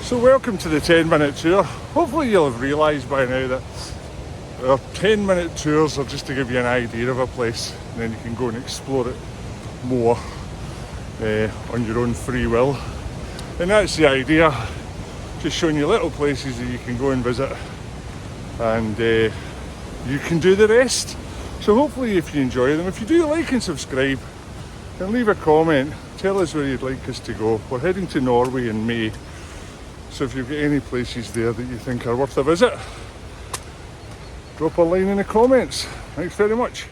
So welcome to the 10-minute tour. Hopefully you'll have realised by now that our 10-minute tours are just to give you an idea of a place, and then you can go and explore it more on your own free will. And that's the idea, just showing you little places that you can go and visit, and you can do the rest. So hopefully if you enjoy them, if you do, like and subscribe and leave a comment, tell us where you'd like us to go. We're heading to Norway in May, so if you've got any places there that you think are worth a visit, drop a line in the comments. Thanks very much.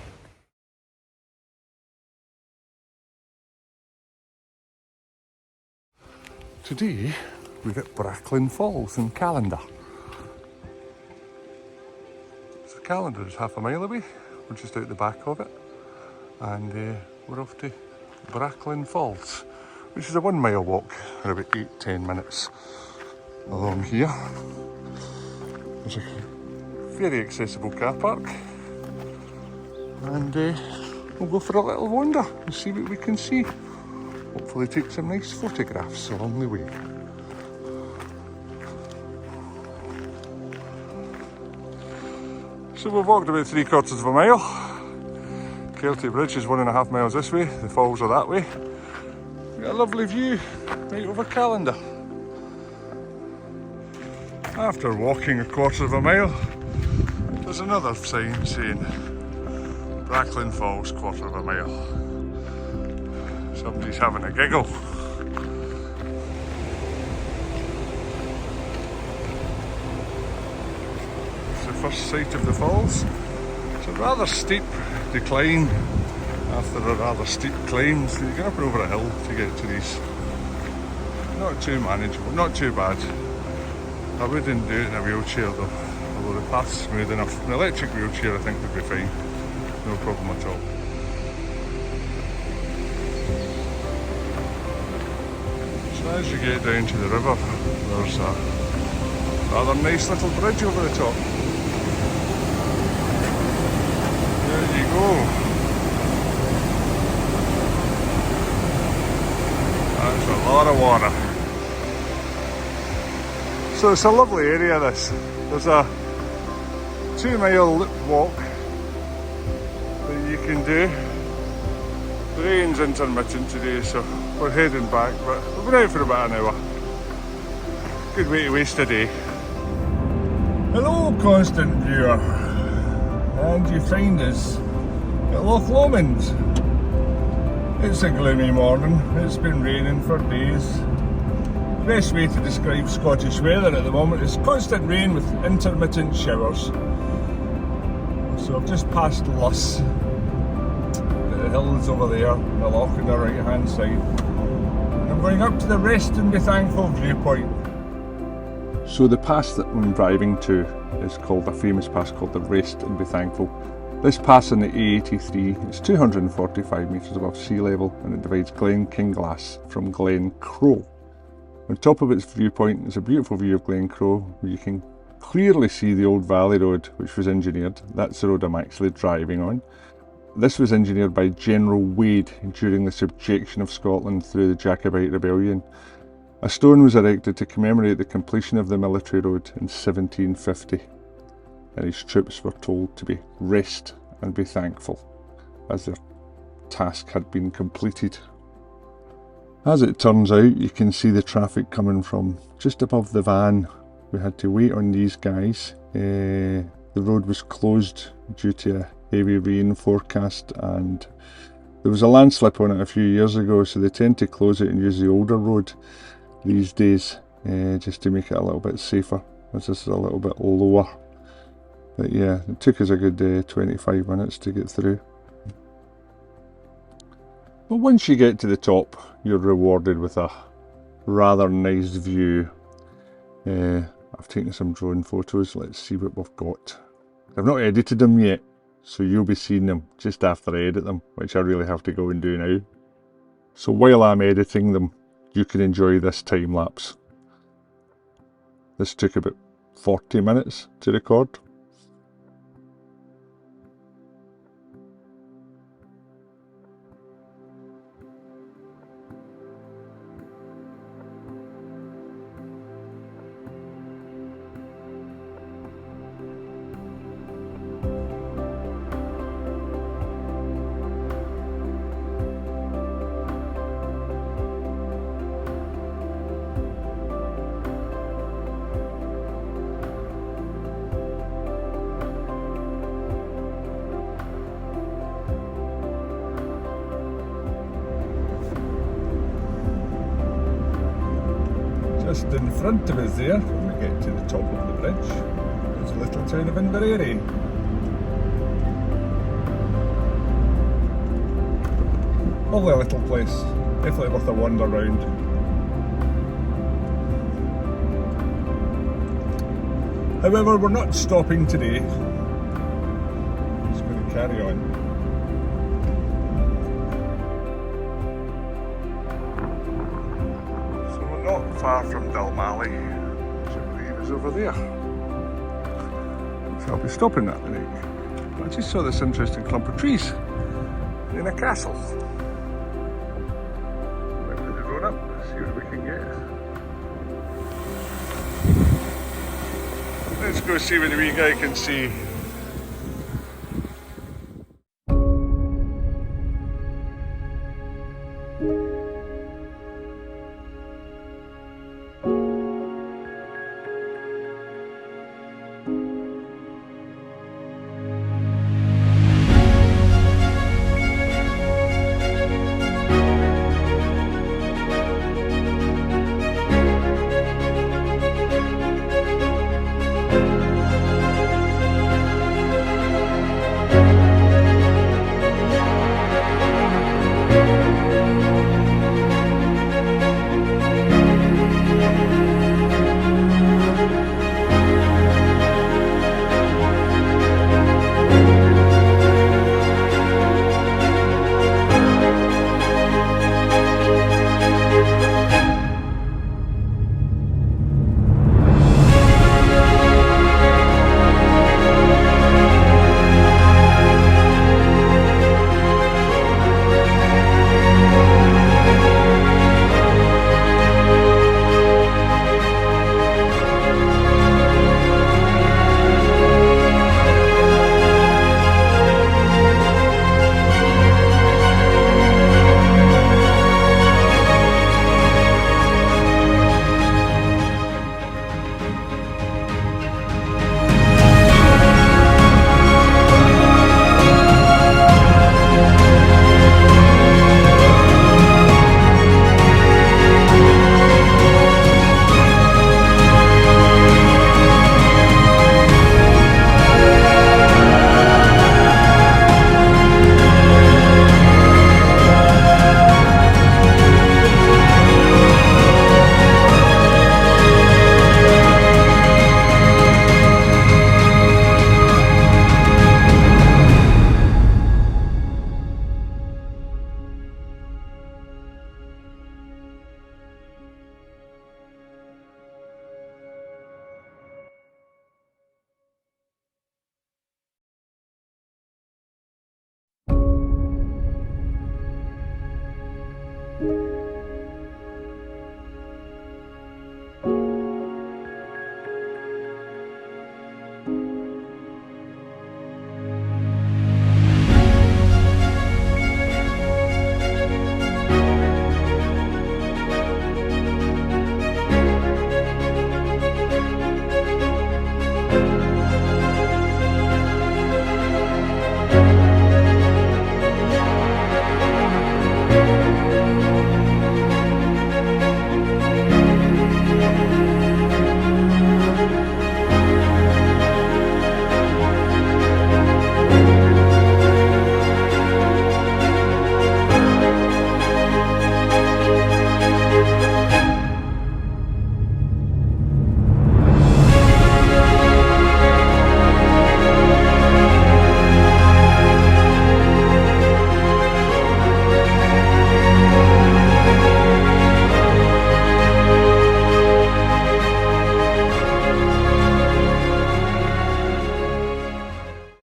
Today we're at Bracklinn Falls in Callander. So Callander is half a mile away. We're just out the back of it, and we're off to Bracklinn Falls, which is a 1 mile walk in about 8-10 minutes along here. There's a very accessible car park, and we'll go for a little wander and see what we can see. Hopefully take some nice photographs along the way. So we've walked about 3/4 of a mile. Kelty Bridge is 1.5 miles this way, the falls are that way. We've got a lovely view right over Callander. After walking 1/4 of a mile, there's another sign saying Bracklinn Falls 1/4 of a mile. Somebody's having a giggle. It's the first sight of the falls. It's a rather steep decline after a rather steep climb, so you get up and over a hill to get to these. Not too manageable, not too bad. I wouldn't do it in a wheelchair though, although the path's smooth enough. An electric wheelchair I think would be fine, no problem at all. So as you get down to the river, there's a rather nice little bridge over the top. There you go. That's a lot of water. So it's a lovely area this. There's a 2 mile loop walk that you can do. The rain's intermittent today, so we're heading back, but we've been out for about an hour. Good way to waste a day. Hello constant viewer, and you find us at Loch Awe. It's a gloomy morning, it's been raining for days. The best way to describe Scottish weather at the moment is constant rain with intermittent showers. So I've just passed Luss, the hills over there, the loch on the right hand side. I'm going up to the Rest and Be Thankful viewpoint. So the pass that I'm driving to is called a famous pass called the Rest and Be Thankful. This pass on the A83 is 245 metres above sea level, and it divides Glen Kinglass from Glen Crow. On top of its viewpoint is a beautiful view of Glen Crow, where you can clearly see the old Valley Road, which was engineered. That's the road I'm actually driving on. This was engineered by General Wade during the subjection of Scotland through the Jacobite Rebellion. A stone was erected to commemorate the completion of the military road in 1750, and his troops were told to rest and be thankful, as their task had been completed. As it turns out, you can see the traffic coming from just above the van. We had to wait on these guys. The road was closed due to a heavy rain forecast, and there was a landslip on it a few years ago, so they tend to close it and use the older road these days, just to make it a little bit safer, as this is a little bit lower. But yeah, it took us a good 25 minutes to get through. But once you get to the top, you're rewarded with a rather nice view. I've taken some drone photos, let's see what we've got. I've not edited them yet, so you'll be seeing them just after I edit them, which I really have to go and do now. So while I'm editing them, you can enjoy this time lapse. This took about 40 minutes to record. Just in front of us there, when we get to the top of the bridge, there's a little town of Inverary. Lovely little place, definitely worth a wander round. However, we're not stopping today, just going to carry on. So we're not far from Dalmally, which I believe is over there. So I'll be stopping that break. I just saw this interesting clump of trees in a castle. Might put the road up, see what we can get. Let's go see what the wee guy can see.